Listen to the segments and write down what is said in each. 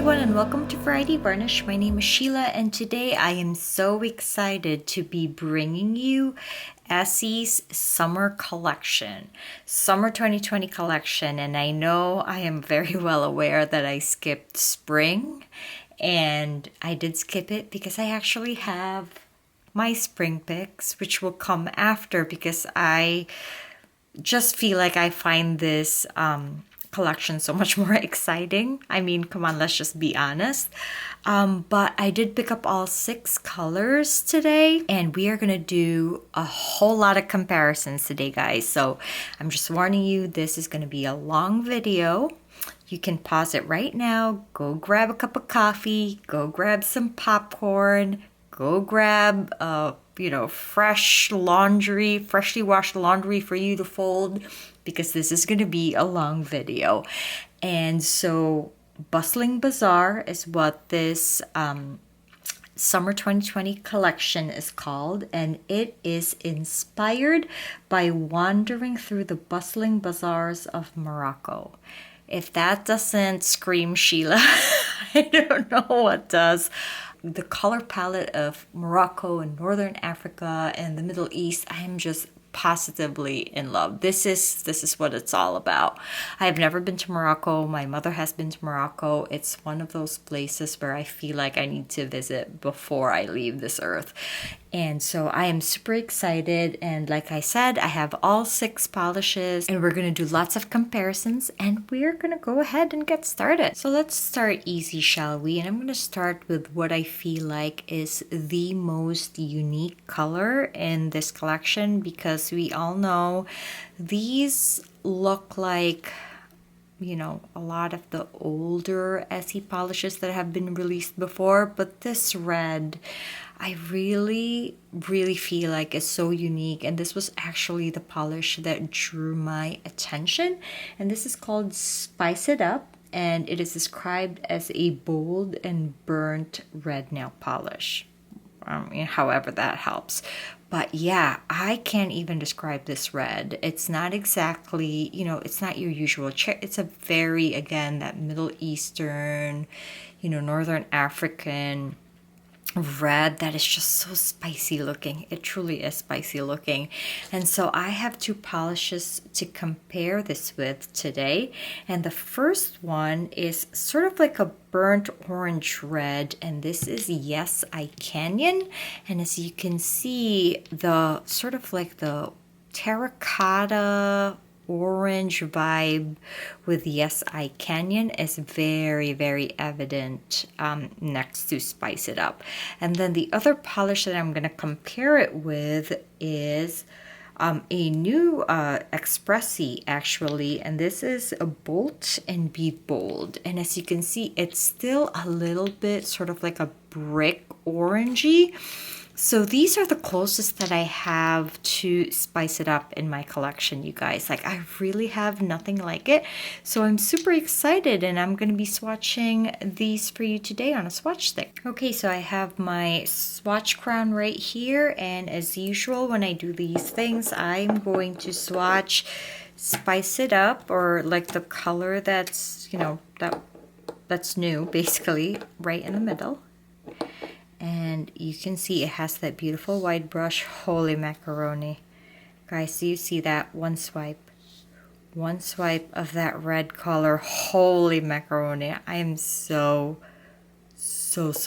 everyone and welcome to Variety Varnish. My name is Sheila and today I am so excited to be bringing you Essie's summer collection, summer 2020 collection. And I know I am very well aware that I skipped spring, and I did skip it because I actually have my spring picks, which will come after because I just feel like I find this collection so much more exciting. I mean, come on, let's just be honest. But I did pick up all 6 colors today, and we are gonna do a whole lot of comparisons today, guys. So I'm just warning you, this is gonna be a long video. You can pause it right now, go grab a cup of coffee, go grab some popcorn, go grab fresh laundry, freshly washed laundry for you to fold, because this is going to be a long video. And so Bustling Bazaar is what this summer 2020 collection is called, and it is inspired by wandering through the bustling bazaars of Morocco. If that doesn't scream Sheila, I don't know what does. The color palette of Morocco and Northern Africa and the Middle East, I am just positively in love. This is what it's all about. I have never been to Morocco. My mother has been to Morocco. It's one of those places where I feel like I need to visit before I leave this earth. And so I am super excited, and like I said, I have all 6 polishes and we're going to do lots of comparisons, and we're going to go ahead and get started. So let's start easy, shall we? And I'm going to start with what I feel like is the most unique color in this collection, because we all know these look like, you know, a lot of the older Essie polishes that have been released before, but this red, I really feel like is so unique, and this was actually the polish that drew my attention. And this is called Spice It Up, and it is described as a bold and burnt red nail polish. However that helps. But yeah, I can't even describe this red. It's not exactly, it's not your usual. It's a very, again, that Middle Eastern, Northern African red that is just so spicy looking. It truly is spicy looking. And so I have 2 polishes to compare this with today. And the first one is sort of like a burnt orange red, and this is Yes I Canyon. And as you can see, the sort of like the terracotta orange vibe with Yes I Canyon is very evident next to Spice It Up. And then the other polish that I'm going to compare it with is a new Expressi actually, and this is a Bolt and Be Bold. And as you can see, it's still a little bit sort of like a brick orangey. So these are the closest that I have to Spice It Up in my collection, you guys. Like, I really have nothing like it. So I'm super excited, and I'm going to be swatching these for you today on a swatch stick. Okay, so I have my swatch crown right here, and as usual when I do these things, I'm going to swatch Spice It Up, or like the color that's, that's new, basically, right in the middle. And you can see it has that beautiful white brush. Holy macaroni. Guys, do you see that? One swipe of that red color. Holy macaroni. I am so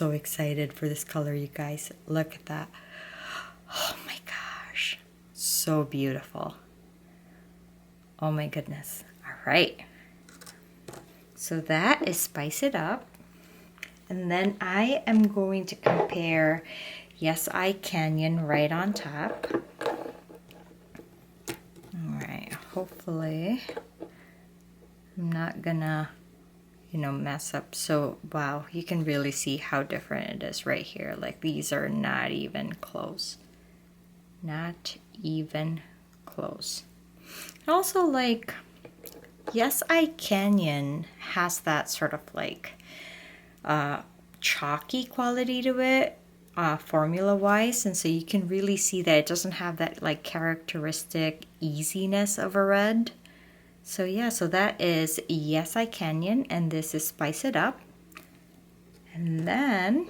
excited for this color, you guys. Look at that. Oh my gosh. So beautiful. Oh my goodness. All right. So that is Spice It Up. And then I am going to compare Yes I Canyon right on top. All right, hopefully I'm not gonna, mess up. So, wow, you can really see how different it is right here. Like, these are not even close. Not even close. Also, like, Yes I Canyon has that sort of like chalky quality to it, formula wise, and so you can really see that it doesn't have that like characteristic easiness of a red. So yeah, so that is Yes I Canyon, and this is Spice It Up. And then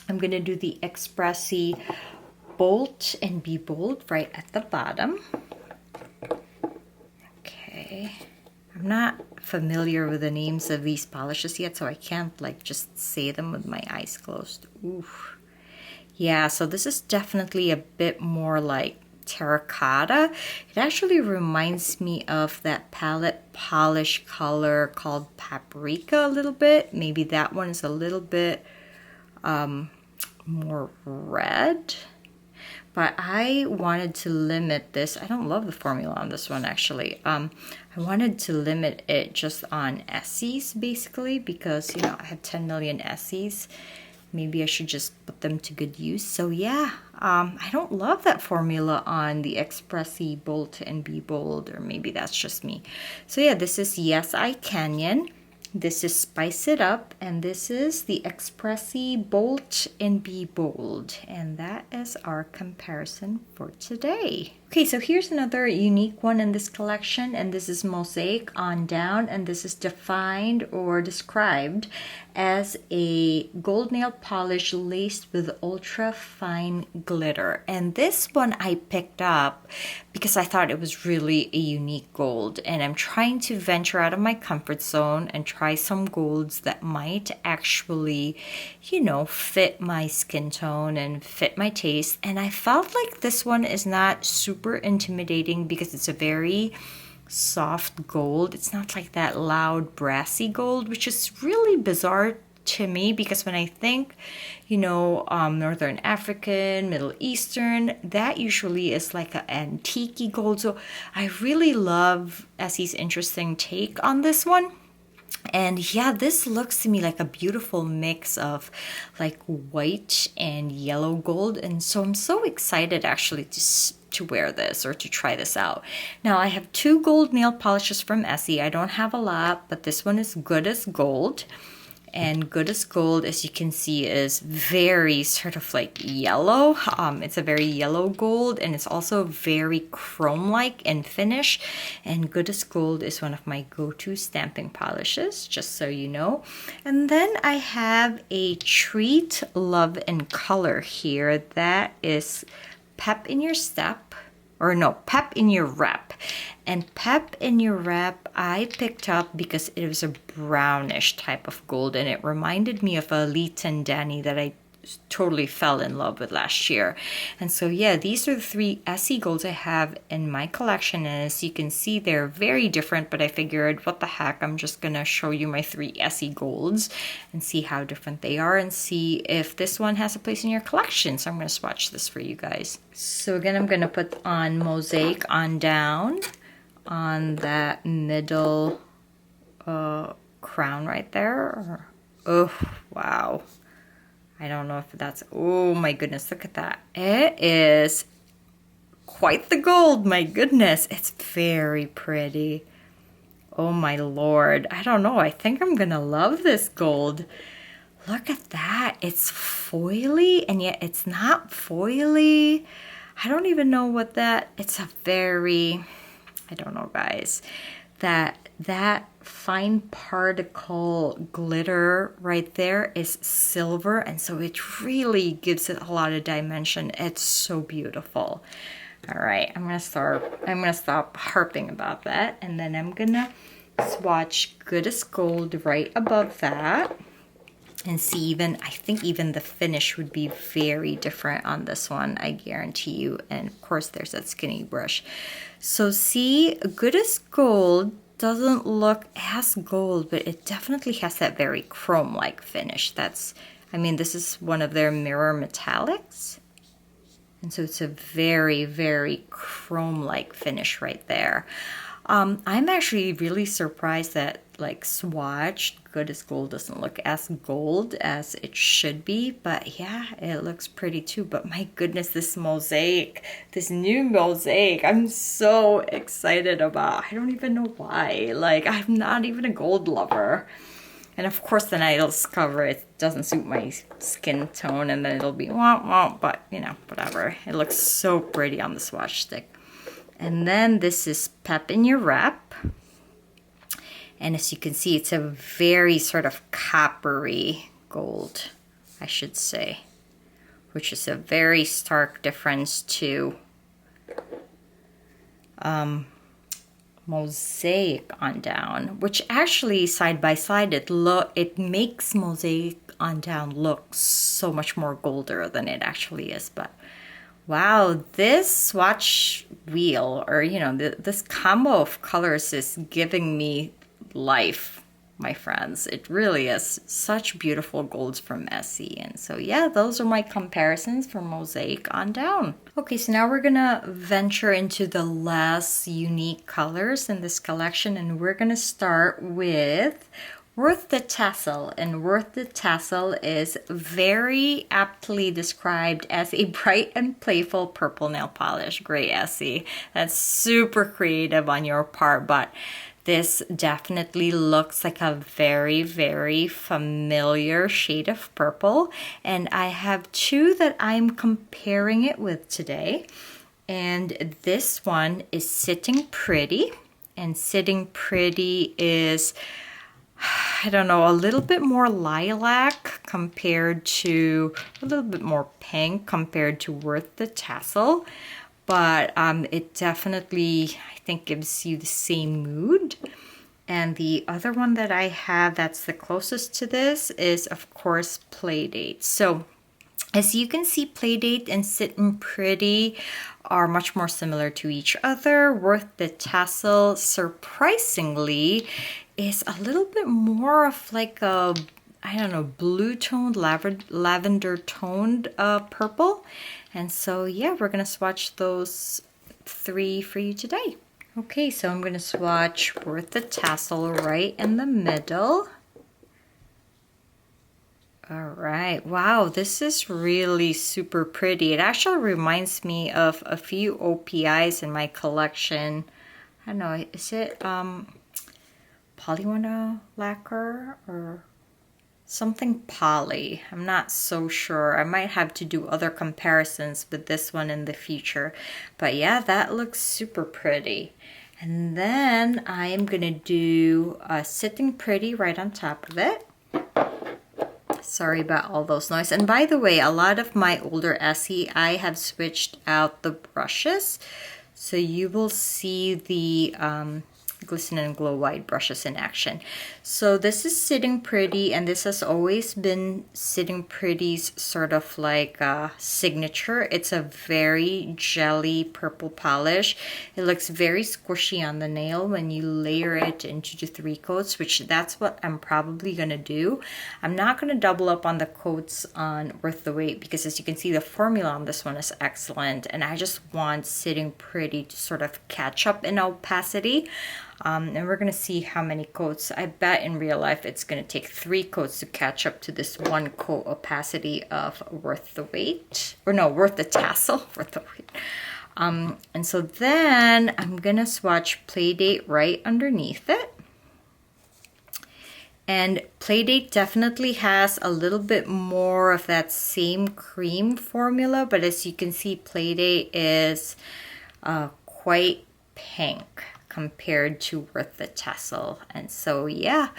I'm gonna do the Expressi Bold and Be Bold right at the bottom. Okay, I'm not familiar with the names of these polishes yet, so I can't like just say them with my eyes closed. Ooh. Yeah, so this is definitely a bit more like terracotta. It actually reminds me of that palette polish color called Paprika a little bit. Maybe that one is a little bit more red. But I wanted to limit this. I don't love the formula on this one actually. I wanted to limit it just on Essies basically because, you know, I have 10 million Essies. Maybe I should just put them to good use. So yeah, I don't love that formula on the Expressi Bold and Be Bold, or maybe that's just me. So yeah, this is Yes I Canyon. This is Spice It Up, and this is the Expressi Bold and Be Bold. And that is our comparison for today. Okay, so here's another unique one in this collection, and this is Mosaic on down, and this is defined or described as a gold nail polish laced with ultra fine glitter. And this one I picked up because I thought it was really a unique gold, and I'm trying to venture out of my comfort zone and try some golds that might actually, you know, fit my skin tone and fit my taste. And I felt like this one is not super intimidating because it's a very soft gold. It's not like that loud brassy gold, which is really bizarre to me because when I think, you know, Northern African, Middle Eastern, that usually is like an antique gold. So I really love Essie's interesting take on this one. And yeah, this looks to me like a beautiful mix of like white and yellow gold. And so I'm so excited actually to wear this or to try this out. Now I have 2 gold nail polishes from Essie. I don't have a lot, but this one is Good as Gold. And Good as Gold, as you can see, is very sort of like yellow. It's a very yellow gold, and it's also very chrome-like in finish. And Good as Gold is one of my go-to stamping polishes, just so you know. And then I have a Treat, Love, and Color here. That is Pep in Your Step. Or no, Pep in Your Rep. And Pep in Your Rep I picked up because it was a brownish type of gold, and it reminded me of a Leeton Danny that I totally fell in love with last year. And so yeah, these are the 3 Essie golds I have in my collection, and as you can see, they're very different, but I figured what the heck, I'm just gonna show you my 3 Essie golds and see how different they are and see if this one has a place in your collection. So I'm gonna swatch this for you guys. So again, I'm gonna put on Mosaic on down on that middle crown right there. Oh wow, I don't know if that's, oh my goodness, look at that. It is quite the gold, my goodness. It's very pretty. Oh my lord. I don't know, I think I'm gonna love this gold. Look at that. It's foily, and yet it's not foily. I don't even know what that, it's a very, I don't know guys. That fine particle glitter right there is silver, and so it really gives it a lot of dimension. It's so beautiful. All right, I'm gonna stop harping about that, and then I'm gonna swatch Good as Gold right above that and see, even I think even the finish would be very different on this one, I guarantee you. And of course there's that skinny brush. So see, Good as Gold doesn't look as gold, but it definitely has that very chrome-like finish. That's, I mean, this is one of their mirror metallics, and so it's a very, very chrome-like finish right there. I'm actually really surprised that like swatched Good as Gold doesn't look as gold as it should be, but yeah, it looks pretty too. But my goodness, this Mosaic, this new Mosaic, I'm so excited about. I don't even know why. Like, I'm not even a gold lover. And of course then I'll discover it doesn't suit my skin tone, and then it'll be wah wah, but you know, whatever. It looks so pretty on the swatch stick. And then this is Pep in Your Rep. And as you can see, it's a very sort of coppery gold, I should say, which is a very stark difference to Mosaic on down, which actually side by side it makes Mosaic on down look so much more golder than it actually is. But wow, this swatch wheel, or this combo of colors is giving me life, my friends. It really is such beautiful golds from Essie. And so yeah, those are my comparisons from Mosaic on down. Okay, so now we're gonna venture into the less unique colors in this collection, and we're gonna start with Worth the Tassle. And Worth the Tassle is very aptly described as a bright and playful purple nail polish. Great, Essie. That's super creative on your part, but this definitely looks like a very, very familiar shade of purple. And I have two that I'm comparing it with today. And this one is Sitting Pretty. And Sitting Pretty is, I don't know, a little bit more lilac compared to, a little bit more pink compared to Worth the Tassel. But it definitely, I think, gives you the same mood. And the other one that I have that's the closest to this is, of course, Playdate. So as you can see, Playdate and Sittin' Pretty are much more similar to each other. Worth the Tassel, surprisingly, is a little bit more of like a, I don't know, blue toned, lavender toned purple. And so yeah, we're gonna swatch those three for you today. Okay, so I'm gonna swatch Worth the Tassel right in the middle. All right, wow, this is really super pretty. It actually reminds me of a few OPIs in my collection. I don't know, is it polyvinyl lacquer or something poly? I'm not so sure. I might have to do other comparisons with this one in the future. But yeah, that looks super pretty. And then I am gonna do Sitting Pretty right on top of it. Sorry about all those noise. And by the way, a lot of my older Essie, I have switched out the brushes. So you will see the Glisten and Glow White brushes in action. So this is Sitting Pretty, and this has always been Sitting Pretty's sort of like signature. It's a very jelly purple polish. It looks very squishy on the nail when you layer it into the 3 coats, which that's what I'm probably gonna do. I'm not gonna double up on the coats on Worth the Wait because, as you can see, the formula on this one is excellent, and I just want Sitting Pretty to sort of catch up in opacity. And we're going to see how many coats. I bet in real life it's going to take 3 coats to catch up to this 1 coat opacity of Worth the Wait. Or no, Worth the Tassel. Worth the Wait. And so then I'm going to swatch Playdate right underneath it. And Playdate definitely has a little bit more of that same cream formula. But as you can see, Playdate is quite pink compared to Worth the Tassel. And so yeah,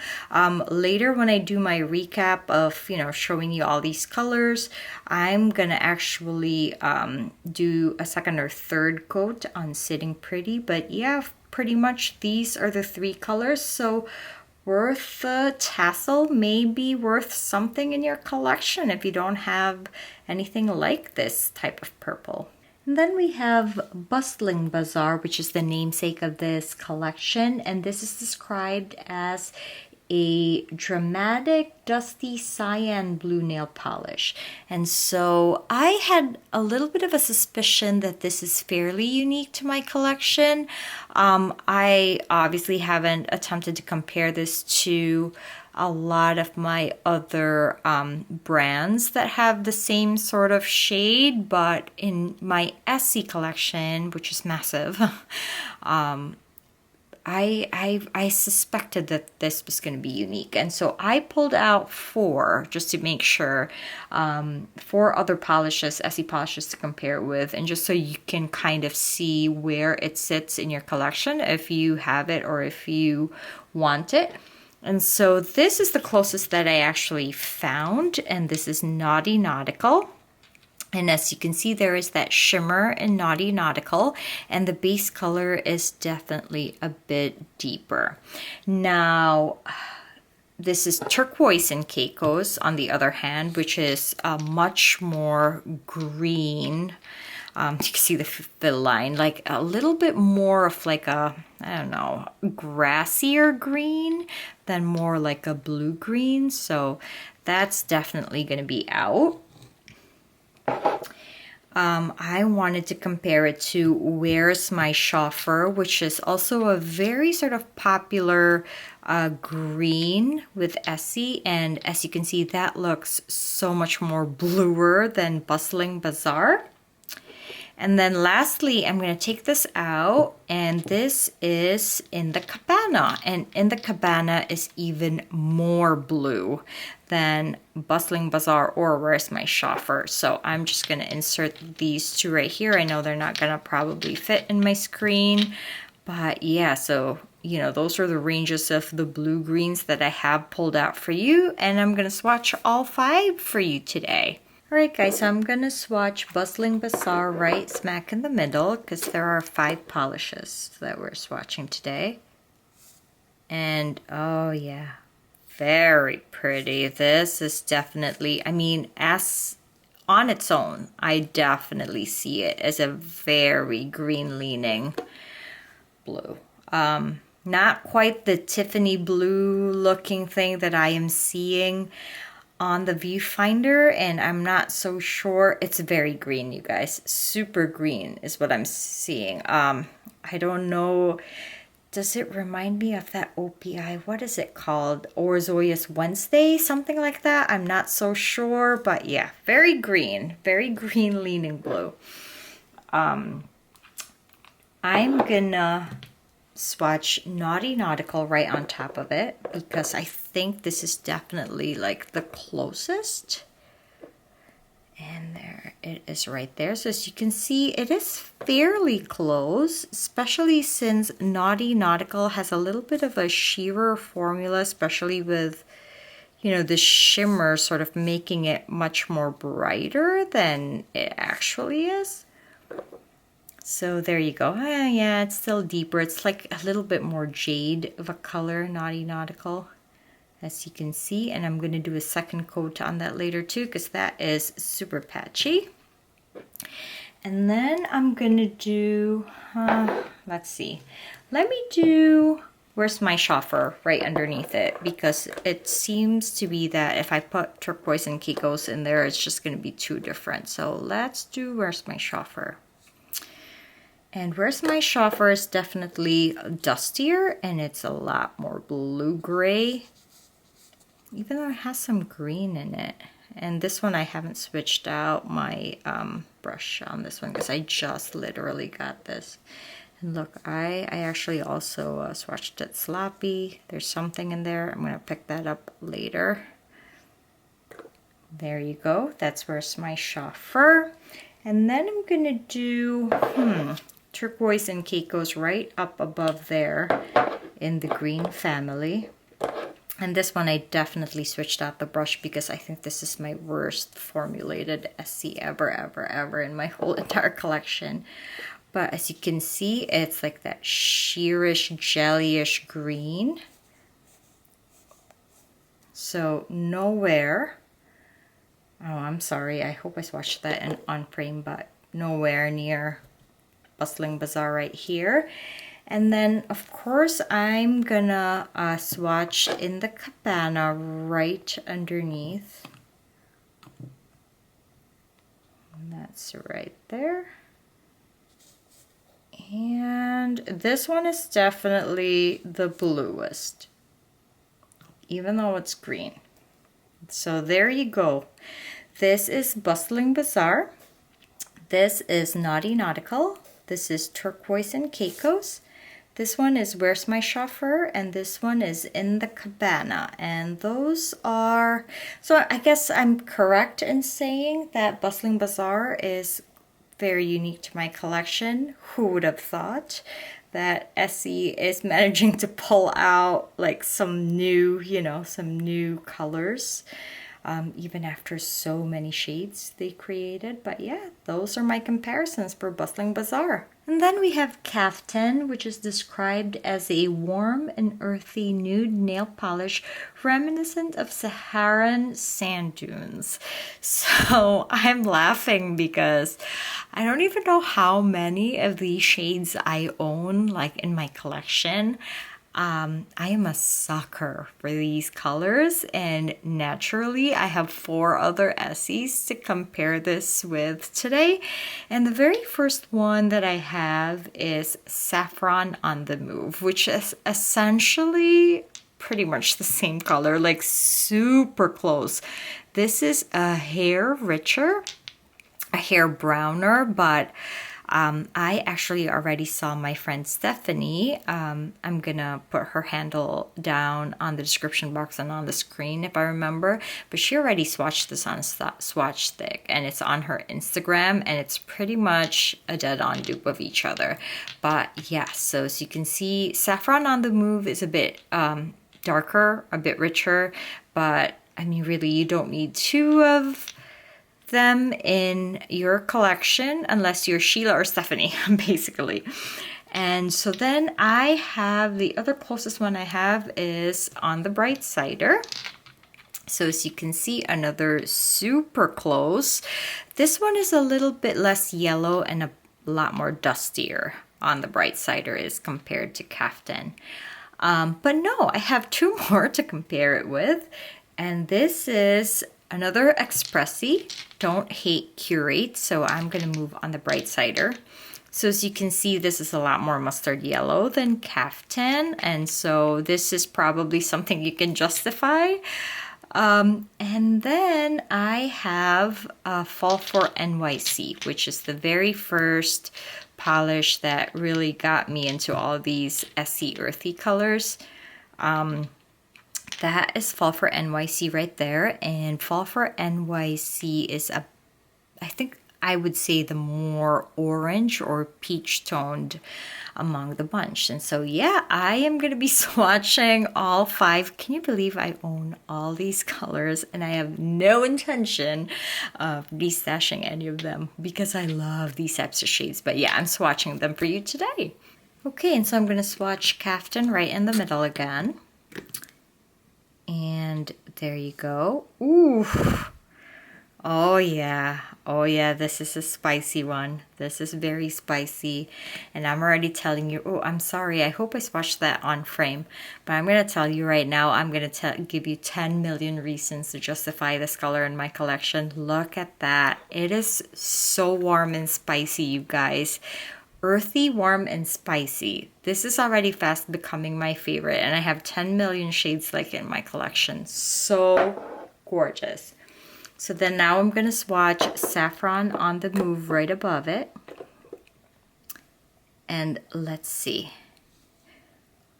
later when I do my recap of showing you all these colors, I'm gonna actually do a second or third coat on Sitting Pretty. But yeah, pretty much these are the 3 colors. So Worth the Tassel may be worth something in your collection if you don't have anything like this type of purple. And then we have Bustling Bazaar, which is the namesake of this collection. And this is described as a dramatic, dusty cyan blue nail polish. And so I had a little bit of a suspicion that this is fairly unique to my collection. I obviously haven't attempted to compare this to a lot of my other brands that have the same sort of shade, but in my Essie collection, which is massive, I suspected that this was going to be unique. And so I pulled out 4 just to make sure, 4 other polishes, Essie polishes to compare with, and just so you can kind of see where it sits in your collection if you have it or if you want it. And so this is the closest that I actually found, and this is Naughty Nautical. And as you can see, there is that shimmer in Naughty Nautical, and the base color is definitely a bit deeper. Now, this is Turquoise in Caicos, on the other hand, which is much more green. You can see the line, like a little bit more of like a, I don't know, grassier green than more like a blue green. So that's definitely going to be out. I wanted to compare it to Where's My Chauffeur, which is also a very sort of popular green with Essie. And as you can see, that looks so much more bluer than Bustling Bazaar. And then lastly, I'm going to take this out, and this is In the Cabana. And In the Cabana is even more blue than Bustling Bazaar or Where's My Chauffeur. So I'm just going to insert these two right here. I know they're not going to probably fit in my screen, but yeah, so you know, those are the ranges of the blue greens that I have pulled out for you, and I'm going to swatch all 5 for you today. Alright guys, so I'm going to swatch Bustling Bazaar right smack in the middle because there are 5 polishes that we're swatching today. And oh yeah, very pretty. This is definitely, I mean, as on its own, I definitely see it as a very green leaning blue. Not quite the Tiffany blue looking thing that I am seeing on the viewfinder, and I'm not so sure. It's very green, you guys. Super green is what I'm seeing. I don't know. Does it remind me of that OPI? What is it called? Orzoius Wednesday? Something like that. I'm not so sure, but yeah, very green leaning blue. I'm gonna swatch Naughty Nautical right on top of it because I think this is definitely like the closest. And there it is right there. So as you can see, it is fairly close, especially since Naughty Nautical has a little bit of a sheerer formula, especially with, you know, the shimmer sort of making it much more brighter than it actually is. So there you go. Yeah, it's still deeper. It's like a little bit more jade of a color, Naughty Nautical, as you can see. And I'm going to do a second coat on that later too, because that is super patchy. And then I'm going to do, let's see. Let me do Where's My Chauffeur right underneath it, because it seems to be that if I put Turquoise and Caicos in there, it's just going to be too different. So let's do Where's My Chauffeur. And Where's My Chauffeur is definitely dustier, and it's a lot more blue-gray, even though it has some green in it. And this one, I haven't switched out my brush on this one because I just literally got this. And look, I actually also swatched it sloppy. There's something in there. I'm going to pick that up later. There you go. That's Where's My Chauffeur. And then I'm going to do... Turquoise and Caicos right up above there in the green family. And this one I definitely switched out the brush because I think this is my worst formulated Essie ever in my whole entire collection. But as you can see, it's like that sheerish, jellyish green. So nowhere, oh, I'm sorry, I hope I swatched that in on frame, but nowhere near Bustling Bazaar right here. And then of course I'm gonna swatch In the Cabana right underneath, and that's right there. And this one is definitely the bluest, even though it's green. So there you go. This is Bustling Bazaar. This is Naughty Nautical. This is Turquoise and Caicos. This one is Where's My Chauffeur, and this one is In the Cabana. And those are, so I guess I'm correct in saying that Bustling Bazaar is very unique to my collection. Who would have thought? that Essie is managing to pull out like some new, some new colors. Even after so many shades they created. But yeah, those are my comparisons for Bustling Bazaar. And then we have Kaf-tan, which is described as a warm and earthy nude nail polish reminiscent of Saharan sand dunes. So I'm laughing because I don't even know how many of these shades I own like in my collection. I am a sucker for these colors, and naturally I have 4 other Essies to compare this with today. And the very first one that I have is Saffron on the Move, which is essentially pretty much the same color, like super close. This is a hair richer, a hair browner, but I actually already saw my friend Stephanie. I'm gonna put her handle down on the description box and on the screen if I remember. But she already swatched this on Swatch Stick, and it's on her Instagram, and it's pretty much a dead-on dupe of each other. But yeah, so as you can see, Saffron on the Move is a bit darker, a bit richer, but I mean, really, you don't need 2 of them in your collection unless you're Sheila or Stephanie, basically. And so then I have the other closest one I have is On the Bright Cider. So as you can see, another super close. This one is a little bit less yellow and a lot more dustier On the Bright Cider is compared to Kaf-tan. But no, I have 2 more to compare it with. And this is another Expressi, Don't Hate Curate. So I'm going to move On the Bright Cider. So as you can see, this is a lot more mustard yellow than Kaf-tan. And so this is probably something you can justify. And then I have Fall for NYC, which is the very first polish that really got me into all of these Essie earthy colors. That is Fall for NYC right there. And Fall for NYC is I think I would say the more orange or peach toned among the bunch. And so yeah, I am going to be swatching all 5. Can you believe I own all these colors and I have no intention of destashing any of them because I love these types of shades. But yeah, I'm swatching them for you today. Okay, and so I'm going to swatch Kaf-tan right in the middle again. And there you go. Ooh. Oh yeah. Oh yeah, this is a spicy one. This is very spicy. And I'm already telling you, oh, I'm sorry. I hope I swatched that on frame. But I'm going to tell you right now, I'm going to give you 10 million reasons to justify this color in my collection. Look at that. It is so warm and spicy, you guys. Earthy, warm, and spicy. This is already fast becoming my favorite, and I have 10 million shades like it in my collection. So gorgeous. So then now I'm going to swatch Saffron on the Move right above it. And let's see.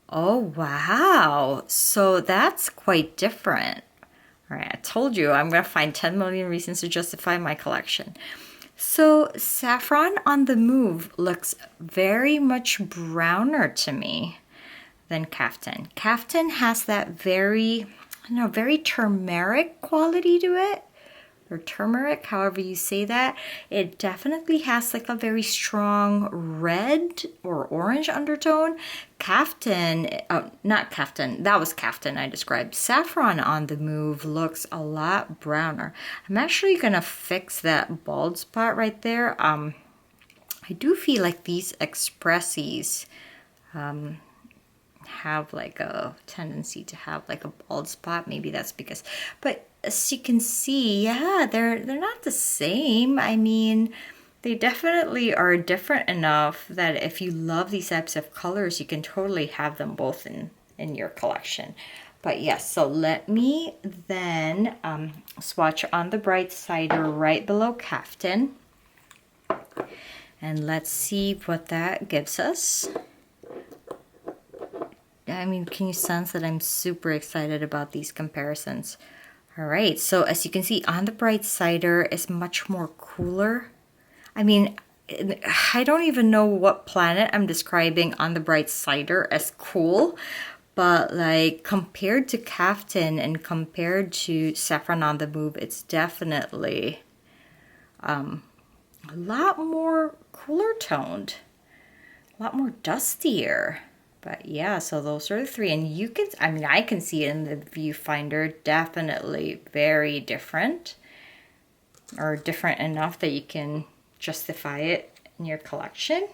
Oh, wow. So that's quite different. All right, I told you I'm going to find 10 million reasons to justify my collection. So Saffron on the Move looks very much browner to me than Kaf-tan. Kaf-tan has that very turmeric quality to it, or turmeric, however you say that. It definitely has like a very strong red or orange undertone. Kaf-tan, not Kaf-tan, that was Kaf-tan I described. Saffron on the Move looks a lot browner. I'm actually gonna fix that bald spot right there. I do feel like these Expressis have like a tendency to have like a bald spot. Maybe that's because, but as you can see, yeah, they're not the same. I mean, they definitely are different enough that if you love these types of colors, you can totally have them both in your collection. But yes, so let me then swatch On the Bright Cider right below Kaf-tan. And let's see what that gives us. I mean, can you sense that I'm super excited about these comparisons? All right, so as you can see, On the Bright Cider is much more cooler. I mean, I don't even know what planet I'm describing on the bright cider as cool, but like compared to Kaf-tan and compared to Saffr-on on the Move, it's definitely a lot more cooler toned, a lot more dustier. But yeah, so those are the three, and you can, I mean, I can see it in the viewfinder, definitely very different, or different enough that you can justify it in your collection.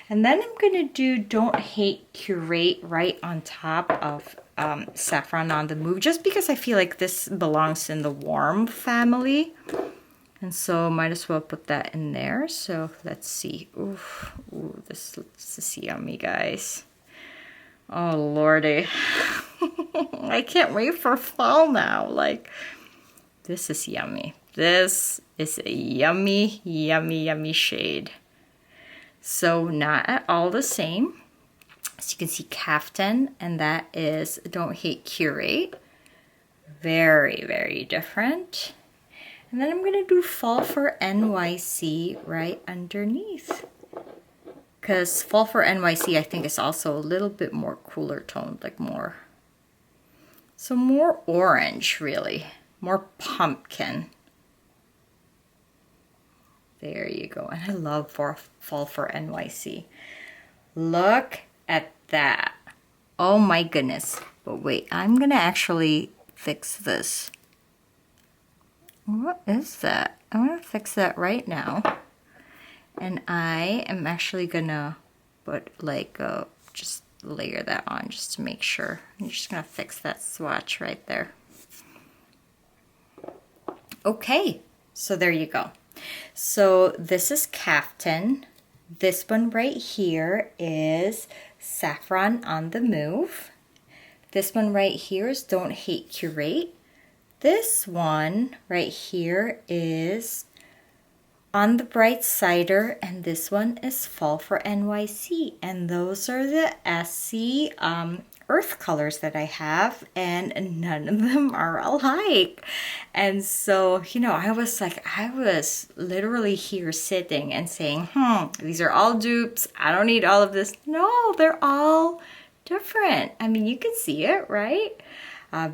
And then I'm gonna do Don't Hate Curate right on top of Saffr-on on the Move, just because I feel like this belongs in the warm family. And so might as well put that in there. So let's see. Ooh, this is yummy, guys. Oh lordy. I can't wait for fall now. Like, this is yummy. This is a yummy, yummy, yummy shade. So not at all the same. As you can see, Kaf-tan, and that is Don't Hate Curate. Very, very different. And then I'm gonna do Fall for NYC right underneath. Because Fall for NYC, I think, is also a little bit more cooler toned, like more. So more orange, really. More pumpkin. There you go. And I love Fall for NYC. Look at that. Oh my goodness. But wait, I'm going to actually fix this. What is that? I'm going to fix that right now. And I am actually going to put like, just layer that on just to make sure. I'm just going to fix that swatch right there. Okay, so there you go. So this is Kaf-tan. This one right here is Saffr-on on the Move. This one right here is Don't Hate Curate. This one right here is On the Bright Cider, and this one is Fall for NYC. And those are the Essie earth colors that I have, and none of them are alike. And so, you know, I was literally here sitting and saying, these are all dupes. I don't need all of this. No, they're all different. I mean, you can see it, right?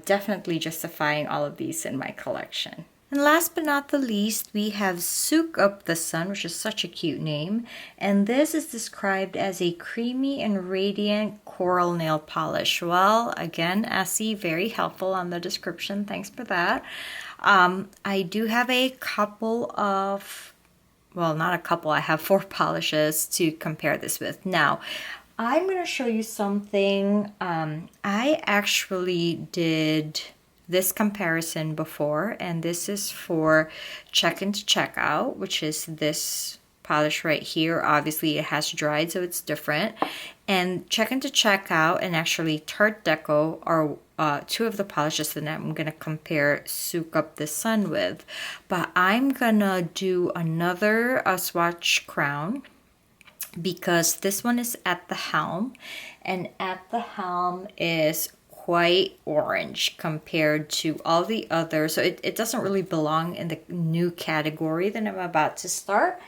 Definitely justifying all of these in my collection. And last but not the least, we have Souq Up the Sun, which is such a cute name. And this is described as a creamy and radiant coral nail polish. Well, again, Essie, very helpful on the description. Thanks for that. I do have a couple of, well, not a couple, I have 4 polishes to compare this with. Now, I'm going to show you something. I actually did this comparison before, and this is for check-in to check-out, which is this polish right here. Obviously it has dried, so it's different. And check-in to check-out and actually Tart Deco are 2 of the polishes that I'm gonna compare Souq Up the Sun with. But I'm gonna do another swatch crown, because this one is At the Helm, and At the Helm is quite orange compared to all the others. So it doesn't really belong in the new category that I'm about to start.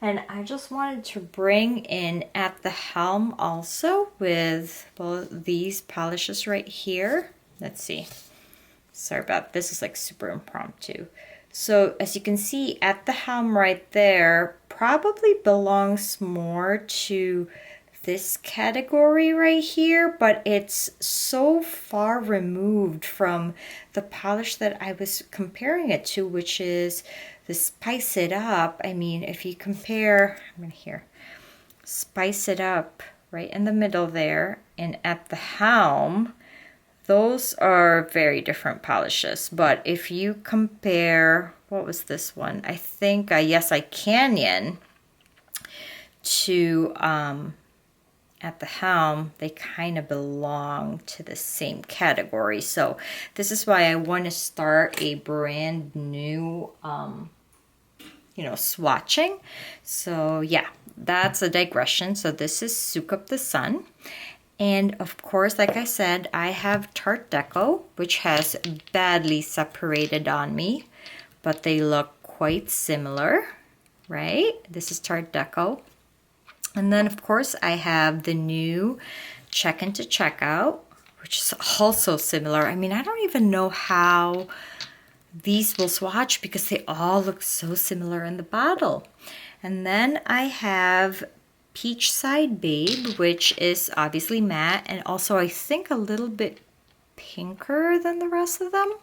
And I just wanted to bring in At the Helm also with both these polishes right here. Let's see. Sorry about this, is like super impromptu. So as you can see, At the Helm right there probably belongs more to this category right here, but it's so far removed from the polish that I was comparing it to, which is the Spice It Up. I mean, if you compare, I'm gonna here, Spice It Up right in the middle there, and At the Helm, those are very different polishes. But if you compare, what was this one? I think Yes I Canyon to At the Helm, they kind of belong to the same category. So this is why I want to start a brand new, you know, swatching. So yeah, that's a digression. So this is Souq Up the Sun. And of course, like I said, I have Tart Deco, which has badly separated on me, but they look quite similar right? This is Tart Deco. And then, of course, I have the new Check-in to Checkout, which is also similar. I mean, I don't even know how these will swatch because they all look so similar in the bottle. And then I have Peach Side Babe, which is obviously matte and also I think a little bit pinker than the rest of them.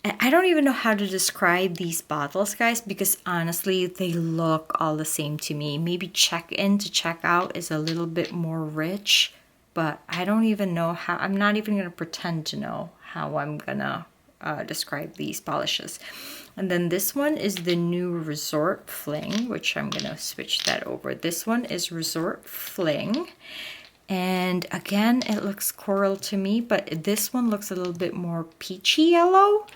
And I don't even know how to describe these bottles, guys, because honestly, they look all the same to me. Maybe Check-in to Checkout is a little bit more rich, but I don't even know how. I'm not even going to pretend to know how I'm going to describe these polishes. And then this one is the new Resort Fling, which I'm going to switch that over. This one is Resort Fling. And again, it looks coral to me, but this one looks a little bit more peachy yellow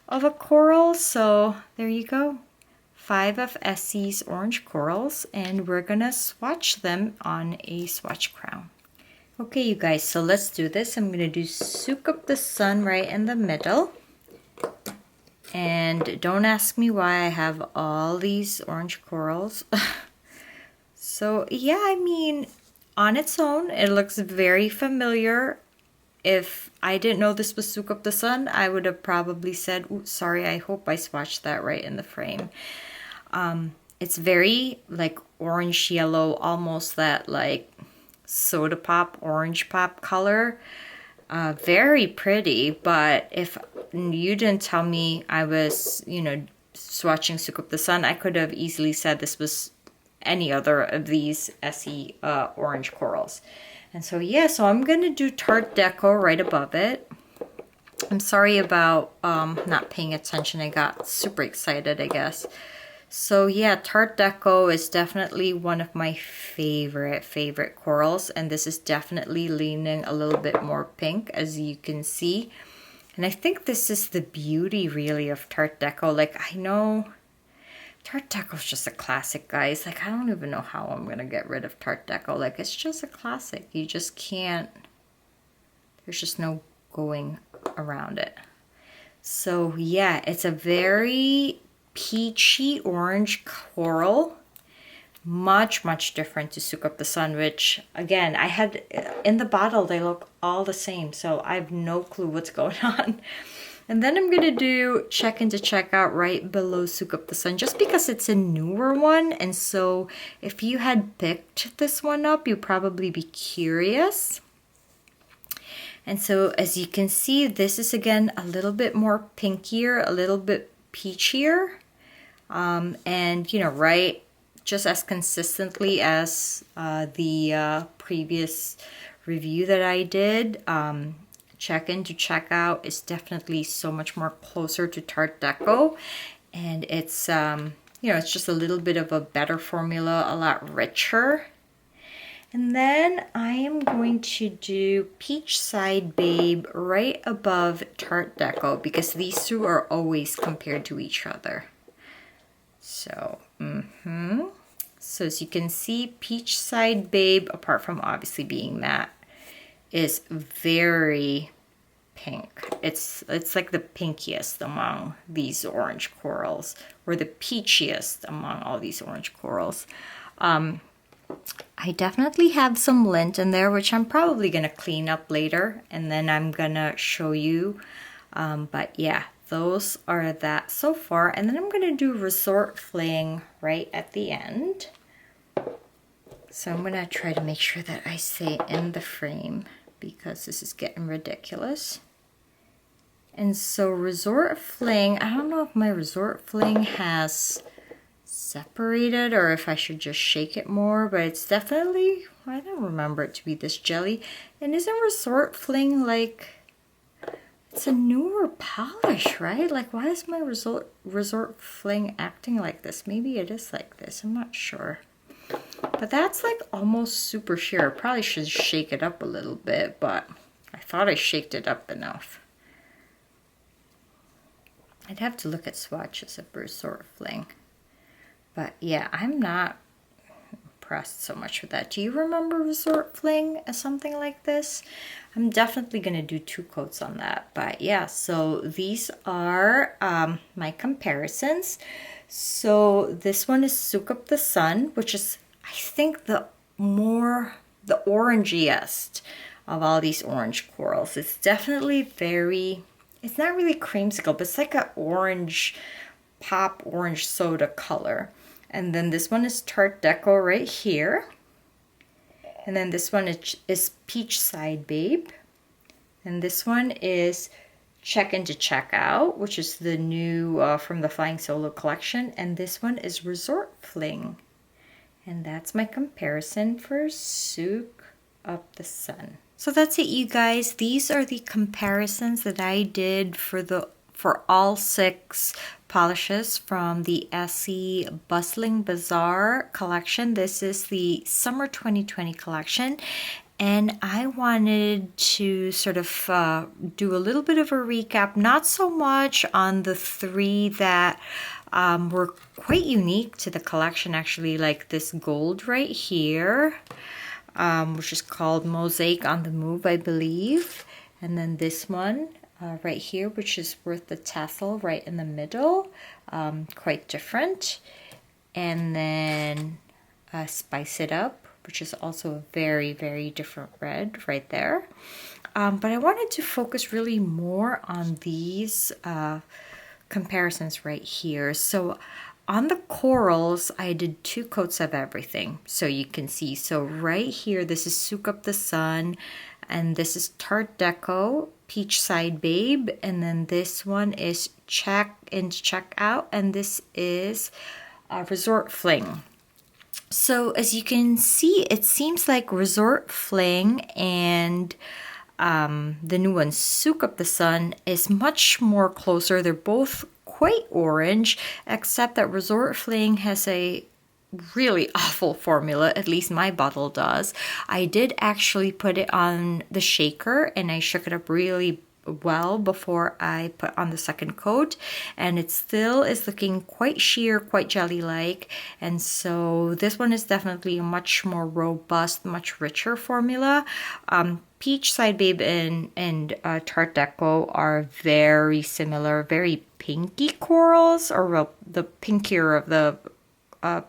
of a coral. So there you go. 5 of Essie's orange corals, and we're gonna swatch them on a swatch crown. Okay, you guys, so let's do this. I'm gonna do Souq Up the Sun right in the middle. And don't ask me why I have all these orange corals. So yeah, I mean, on its own, it looks very familiar. If I didn't know this was Souq Up the Sun, I would have probably said, ooh, sorry, I hope I swatched that right in the frame. It's very like orange yellow, almost that like soda pop, orange pop color. Very pretty, but if you didn't tell me I was, you know, swatching Souq Up the Sun, I could have easily said this was any other of these Essie orange corals. And so yeah, so I'm gonna do Tart Deco right above it. I'm sorry about not paying attention. I got super excited, I guess. So yeah, Tart Deco is definitely one of my favorite corals, and this is definitely leaning a little bit more pink, as you can see. And I think this is the beauty really of Tart Deco. Like, I know Tart Deco is just a classic, guys. Like, I don't even know how I'm going to get rid of Tart Deco. Like, it's just a classic. You just can't, there's just no going around it. So, yeah, it's a very peachy orange coral. Much different to Souq Up the Sun, which, again, I had, in the bottle, they look all the same. So, I have no clue what's going on. And then I'm going to do Check-in to Checkout right below Souq Up the Sun, just because it's a newer one. And so if you had picked this one up, you'd probably be curious. And so as you can see, this is again a little bit more pinkier, a little bit peachier. And, you know, right, just as consistently as the previous review that I did. Check-in to Checkout is definitely so much more closer to Tart Deco, and it's you know, it's just a little bit of a better formula, a lot richer. And then I am going to do Peach Side Babe right above Tart Deco because these two are always compared to each other. So so as you can see, Peach Side Babe, apart from obviously being matte, is very pink. It's like the pinkiest among these orange corals, or the peachiest among all these orange corals. I definitely have some lint in there, which I'm probably gonna clean up later, and then I'm gonna show you. But yeah, those are that so far, and then I'm gonna do Resort Fling right at the end. So I'm gonna try to make sure that I stay in the frame because this is getting ridiculous. And so Resort Fling, I don't know if my Resort Fling has separated or if I should just shake it more, but it's definitely, I don't remember it to be this jelly. And isn't Resort Fling like, it's a newer polish, right? Like, why is my Resort Fling acting like this? Maybe it is like this, I'm not sure. But that's like almost super sheer. I probably should shake it up a little bit, but I thought I shaked it up enough. I'd have to look at swatches of Resort Fling. But yeah, I'm not impressed so much with that. Do you remember Resort Fling as something like this? I'm definitely going to do 2 coats on that. But yeah, so these are my comparisons. So this one is Souq Up the Sun, which is, I think, the orangiest of all these orange corals. It's definitely very, it's not really creamsicle, but it's like an orange, pop orange soda color. And then this one is Tart Deco right here. And then this one is Peach Side Babe. And this one is Check In to Check Out, which is the new from the Flying Solo collection. And this one is Resort Fling. And that's my comparison for Souq Up the Sun. So that's it, you guys. These are the comparisons that I did for all 6 polishes from the Essie Bustling Bazaar collection. This is the Summer 2020 collection. And I wanted to sort of do a little bit of a recap, not so much on the 3 that were quite unique to the collection, actually, like this gold right here, which is called Mosaic on the Move, I believe. And then this one right here, which is worth the tassel right in the middle, quite different. And then Spice It Up, which is also a very, very different red right there. But I wanted to focus really more on these comparisons right here. So on the corals, I did 2 coats of everything. So you can see, so right here, this is Souq Up the Sun, and this is Tart Deco, Peach Side Babe, and then this one is Check In to Check Out, and this is Resort Fling. So as you can see, it seems like Resort Fling and the new one, Souq Up the Sun, is much more closer. They're both quite orange, except that Resort Fling has a really awful formula, at least my bottle does. I did actually put it on the shaker and I shook it up really well before I put on the second coat, and it still is looking quite sheer, quite jelly-like. And so this one is definitely a much more robust, much richer formula. Peach Side Babe and Tart Deco are very similar, very pinky corals, or the pinkier of the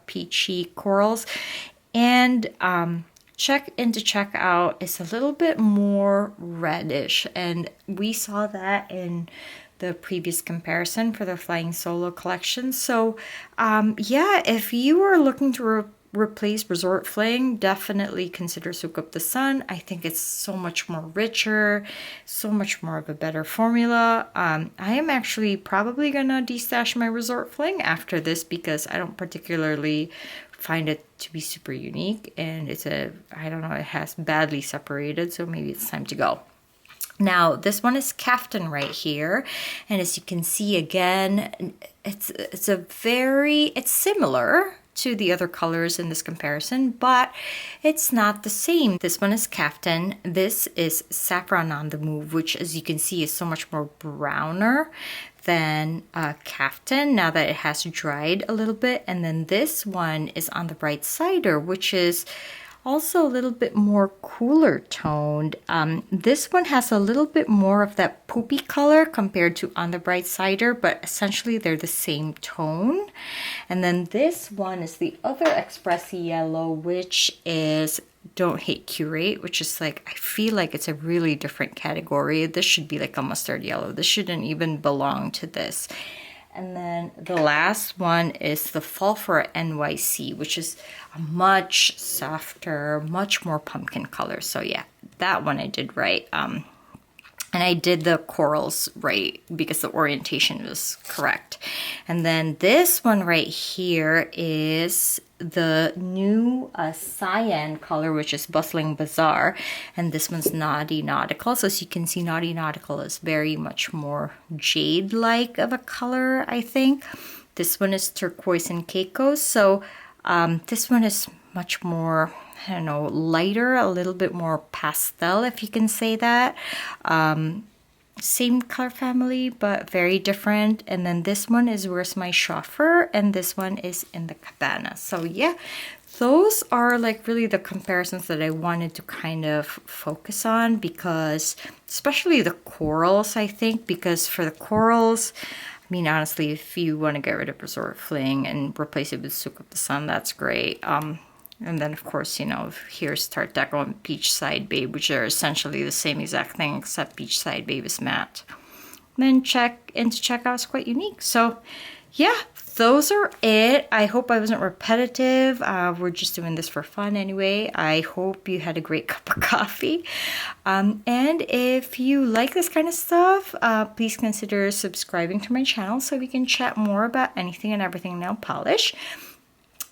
peachy corals. And Check In to Check Out is a little bit more reddish, and we saw that in the previous comparison for the Flying Solo collection. So yeah, if you are looking to replace Resort Fling, definitely consider Souq Up the Sun. I think it's so much more richer, so much more of a better formula. I am actually probably gonna destash my Resort Fling after this because I don't particularly find it to be super unique, and it's I don't know, it has badly separated, so maybe it's time to go. Now this one is Kaf-tan right here, and as you can see, again, it's similar to the other colors in this comparison, but it's not the same. This one is Kaf-tan. This is Saffr-on on the Move, which, as you can see, is so much more browner than Kaf-tan now that it has dried a little bit. And then this one is on the bright Cider, which is also a little bit more cooler toned. This one has a little bit more of that poopy color compared to On the Bright Cider, but essentially they're the same tone. And then this one is the other Expressy Yellow, which is Don't Hate Curate, which is like, I feel like it's a really different category. This should be like a mustard yellow. This shouldn't even belong to this. And then the last one is the Fall for NYC, which is a much softer, much more pumpkin color. So yeah, that one I did right. And I did the corals right because the orientation was correct. And then this one right here is the new cyan color, which is Bustling Bazaar. And this one's Naughty Nautical. So as you can see, Naughty Nautical is very much more jade-like of a color, I think. This one is Turquoise and Caicos. So this one is much more, I don't know, lighter, a little bit more pastel, if you can say that. Same color family, but very different. And then this one is Where's My Chauffeur, and this one is In the Cabana. So yeah, those are like really the comparisons that I wanted to kind of focus on, because especially the corals, I think, because for the corals, mean, honestly, if you want to get rid of Resort Fling and replace it with Souq of the Sun, that's great. And then, of course, you know, here's Tart Deco and Beachside Babe, which are essentially the same exact thing, except Beachside Babe is matte. And then checkout is quite unique. So, yeah, those are it. I hope I wasn't repetitive. We're just doing this for fun anyway. I hope you had a great cup of coffee. And if you like this kind of stuff, please consider subscribing to my channel so we can chat more about anything and everything nail polish.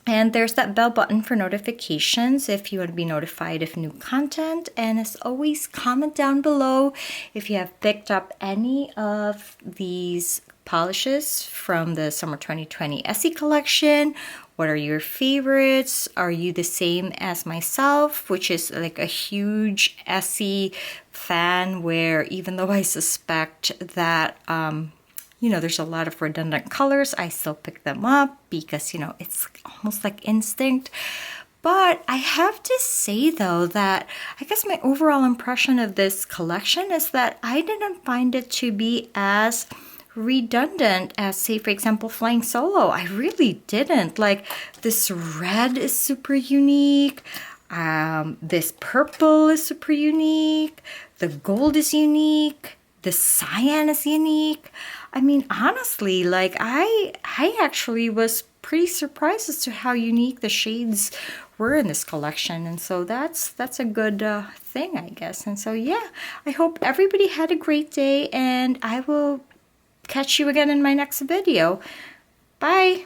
And there's that bell button for notifications if you want to be notified of new content. And as always, comment down below if you have picked up any of these polishes from the Summer 2020 Essie collection. What are your favorites? Are you the same as myself, which is like a huge Essie fan, where even though I suspect that you know, there's a lot of redundant colors, I still pick them up because, you know, it's almost like instinct. But I have to say, though, that I guess my overall impression of this collection is that I didn't find it to be as redundant as, say, for example, Flying Solo. I really didn't. Like, this red is super unique. This purple is super unique. The gold is unique. The cyan is unique. I mean, honestly, like I actually was pretty surprised as to how unique the shades were in this collection, and so that's a good thing, I guess. And so yeah, I hope everybody had a great day, and I will catch you again in my next video. Bye.